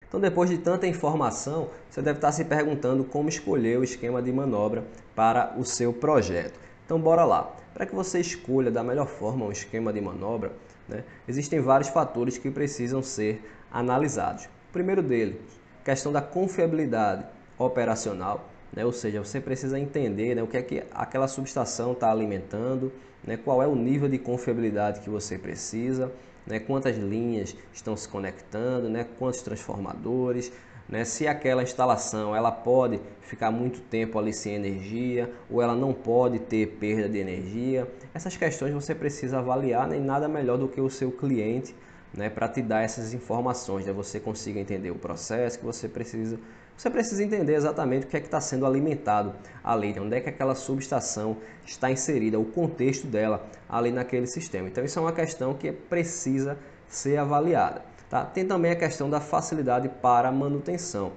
Então, depois de tanta informação, você deve estar se perguntando como escolher o esquema de manobra para o seu projeto. Então, bora lá. Para que você escolha da melhor forma um esquema de manobra, existem vários fatores que precisam ser analisados. O primeiro deles, questão da confiabilidade operacional, ou seja, você precisa entender o que é que aquela subestação está alimentando, qual é o nível de confiabilidade que você precisa, quantas linhas estão se conectando, quantos transformadores, se aquela instalação ela pode ficar muito tempo ali sem energia ou ela não pode ter perda de energia. Essas questões você precisa avaliar, e nada melhor do que o seu cliente para te dar essas informações, você consiga entender o processo que você precisa entender exatamente o que é que está sendo alimentado ali, onde é que aquela subestação está inserida, o contexto dela ali naquele sistema. Então isso é uma questão que precisa ser avaliada. Tá? Tem também a questão da facilidade para manutenção.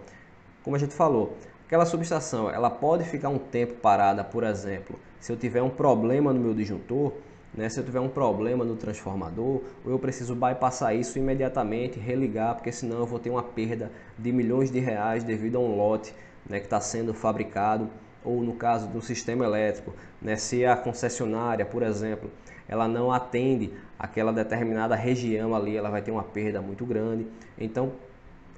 Como a gente falou, aquela subestação ela pode ficar um tempo parada, por exemplo, se eu tiver um problema no meu disjuntor, se eu tiver um problema no transformador, ou eu preciso bypassar isso imediatamente, religar, porque senão eu vou ter uma perda de milhões de reais devido a um lote que está sendo fabricado, ou no caso do sistema elétrico, se a concessionária, por exemplo, ela não atende aquela determinada região ali, ela vai ter uma perda muito grande. Então,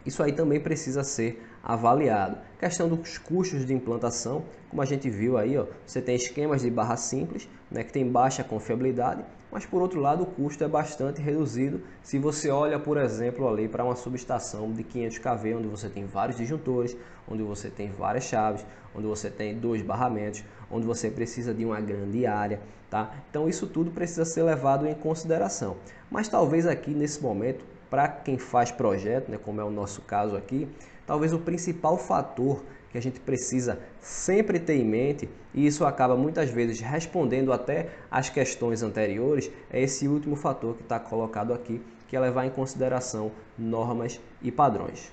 isso aí também precisa ser avaliado. Questão dos custos de implantação, como a gente viu aí, você tem esquemas de barra simples, que tem baixa confiabilidade, mas por outro lado o custo é bastante reduzido se você olha, por exemplo, ali para uma subestação de 500 kV, onde você tem vários disjuntores, onde você tem várias chaves, onde você tem 2 barramentos, onde você precisa de uma grande área, tá? Então isso tudo precisa ser levado em consideração. Mas talvez aqui nesse momento, para quem faz projeto, como é o nosso caso aqui, talvez o principal fator que a gente precisa sempre ter em mente, e isso acaba muitas vezes respondendo até às questões anteriores, é esse último fator que está colocado aqui, que é levar em consideração normas e padrões.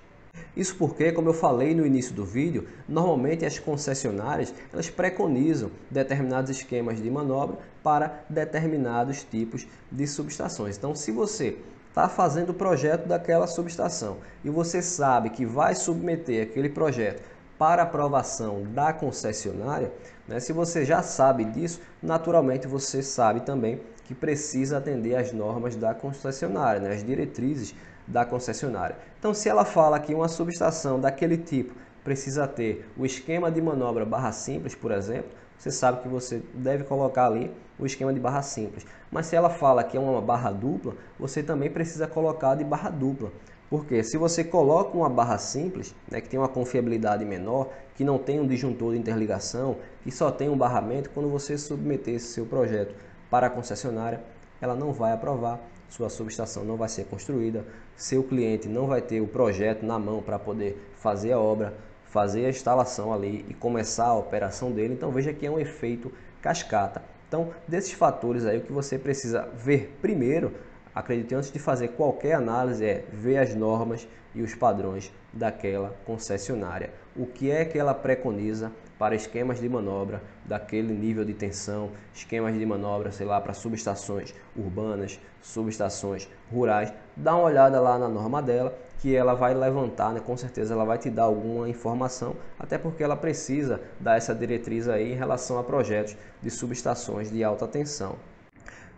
Isso porque, como eu falei no início do vídeo, normalmente as concessionárias elas preconizam determinados esquemas de manobra para determinados tipos de subestações. Então, se você está fazendo o projeto daquela subestação e você sabe que vai submeter aquele projeto para aprovação da concessionária, se você já sabe disso, naturalmente você sabe também que precisa atender às normas da concessionária, as diretrizes da concessionária. Então, se ela fala que uma subestação daquele tipo precisa ter o esquema de manobra barra simples, por exemplo, você sabe que você deve colocar ali o esquema de barra simples. Mas se ela fala que é uma barra dupla, você também precisa colocar de barra dupla. Porque se você coloca uma barra simples, que tem uma confiabilidade menor, que não tem um disjuntor de interligação, que só tem um barramento, quando você submeter esse seu projeto para a concessionária, ela não vai aprovar, sua subestação não vai ser construída, seu cliente não vai ter o projeto na mão para poder fazer a obra, fazer a instalação ali e começar a operação dele. Então veja que é um efeito cascata. Então, desses fatores aí, o que você precisa ver primeiro, acredite, antes de fazer qualquer análise, é ver as normas e os padrões daquela concessionária. O que é que ela preconiza para esquemas de manobra daquele nível de tensão, esquemas de manobra, sei lá, para subestações urbanas, subestações rurais. Dá uma olhada lá na norma dela, que ela vai levantar, com certeza ela vai te dar alguma informação, até porque ela precisa dar essa diretriz aí em relação a projetos de subestações de alta tensão.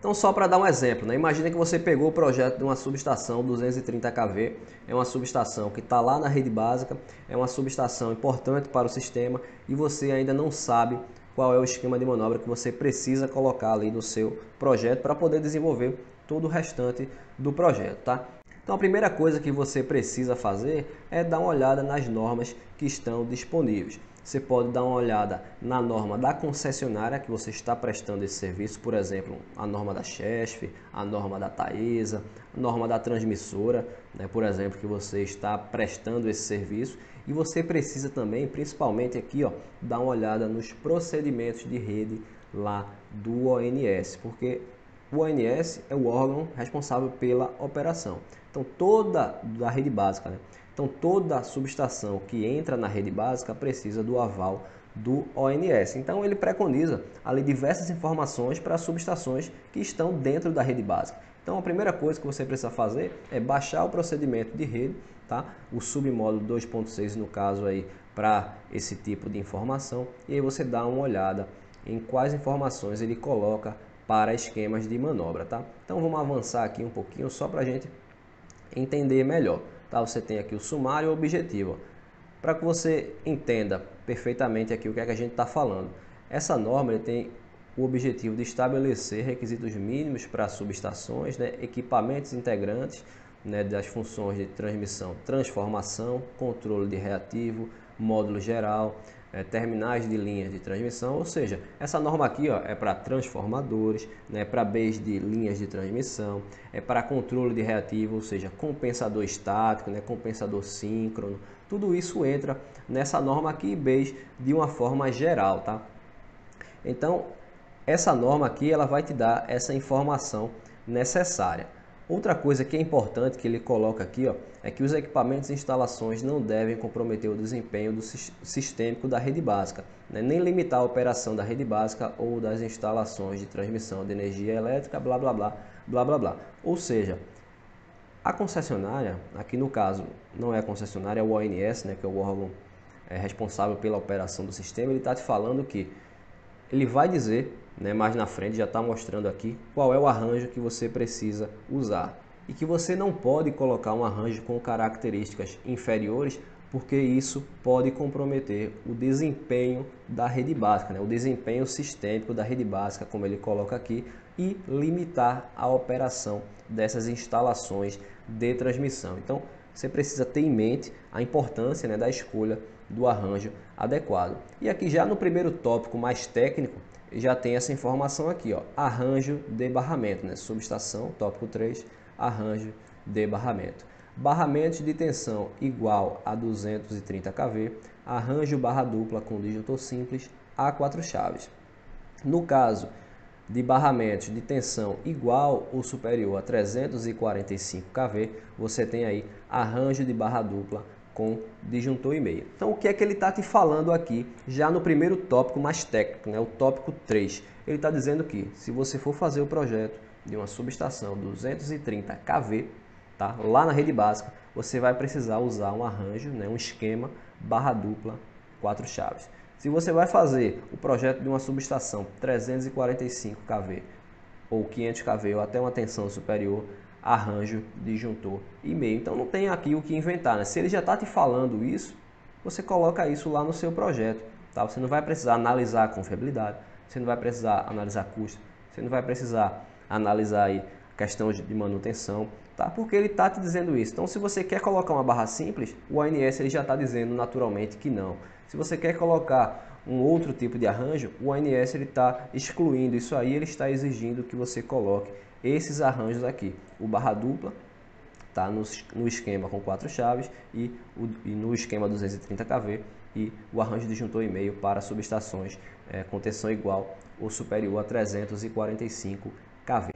Então, só para dar um exemplo, imagina que você pegou o projeto de uma subestação 230 kV, é uma subestação que está lá na rede básica, é uma subestação importante para o sistema e você ainda não sabe qual é o esquema de manobra que você precisa colocar ali no seu projeto para poder desenvolver todo o restante do projeto, tá? Então, a primeira coisa que você precisa fazer é dar uma olhada nas normas que estão disponíveis. Você pode dar uma olhada na norma da concessionária que você está prestando esse serviço, por exemplo, a norma da Chesf, a norma da Taesa, a norma da transmissora, por exemplo, que você está prestando esse serviço. E você precisa também, principalmente aqui, dar uma olhada nos procedimentos de rede lá do ONS, porque o ONS é o órgão responsável pela operação. Então, toda da rede básica, Então, toda subestação que entra na rede básica precisa do aval do ONS. Então, ele preconiza ali diversas informações para subestações que estão dentro da rede básica. Então, a primeira coisa que você precisa fazer é baixar o procedimento de rede, tá? O submódulo 2.6 no caso aí para esse tipo de informação, e aí você dá uma olhada em quais informações ele coloca para esquemas de manobra, tá? Então vamos avançar aqui um pouquinho só para a gente entender melhor, tá? Você tem aqui o sumário e o objetivo. Para que você entenda perfeitamente aqui o que é que a gente está falando. Essa norma ele tem o objetivo de estabelecer requisitos mínimos para subestações, né, equipamentos integrantes, né, das funções de transmissão, transformação, controle de reativo, módulo geral, terminais de linhas de transmissão, ou seja, essa norma aqui ó, é para transformadores, né, para base de linhas de transmissão, é para controle de reativo, ou seja, compensador estático, né, compensador síncrono, tudo isso entra nessa norma aqui base de uma forma geral, tá? Então, essa norma aqui ela vai te dar essa informação necessária. Outra coisa que é importante que ele coloca aqui ó, é que os equipamentos e instalações não devem comprometer o desempenho do sistêmico da rede básica, né? Nem limitar a operação da rede básica ou das instalações de transmissão de energia elétrica, blá blá blá, blá blá blá. Ou seja, a concessionária, aqui no caso não é a concessionária, é o ONS, né, que é o órgão responsável pela operação do sistema, ele está te falando que ele vai dizer, né, mais na frente, já está mostrando aqui, qual é o arranjo que você precisa usar. E que você não pode colocar um arranjo com características inferiores, porque isso pode comprometer o desempenho da rede básica, né, o desempenho sistêmico da rede básica, como ele coloca aqui, e limitar a operação dessas instalações de transmissão. Então, você precisa ter em mente a importância, né, da escolha do arranjo adequado. E aqui já no primeiro tópico mais técnico, já tem essa informação aqui, ó, arranjo de barramento, né, subestação, tópico 3, arranjo de barramento. Barramentos de tensão igual a 230 kV, arranjo barra dupla com disjuntor simples a 4 chaves. No caso de barramentos de tensão igual ou superior a 345 kV, você tem aí arranjo de barra dupla com disjuntor e meio. Então o que é que ele está te falando aqui, já no primeiro tópico mais técnico, né, o tópico 3. Ele está dizendo que se você for fazer o projeto de uma subestação 230 kV, tá, lá na rede básica, você vai precisar usar um arranjo, né, um esquema barra dupla 4 chaves. Se você vai fazer o projeto de uma subestação 345 kV ou 500 kV ou até uma tensão superior, arranjo, disjuntor e meio. Então não tem aqui o que inventar, né? Se ele já está te falando isso, você coloca isso lá no seu projeto, tá? Você não vai precisar analisar a confiabilidade, você não vai precisar analisar custo, você não vai precisar analisar aí a questão de manutenção, tá? Porque ele está te dizendo isso. Então se você quer colocar uma barra simples, o ONS ele já está dizendo naturalmente que não. Se você quer colocar um outro tipo de arranjo, o ONS está excluindo isso aí, ele está exigindo que você coloque esses arranjos aqui, o barra dupla, tá, no esquema com 4 chaves e no esquema 230 kV e o arranjo de disjuntor e meio para subestações com tensão igual ou superior a 345 kV.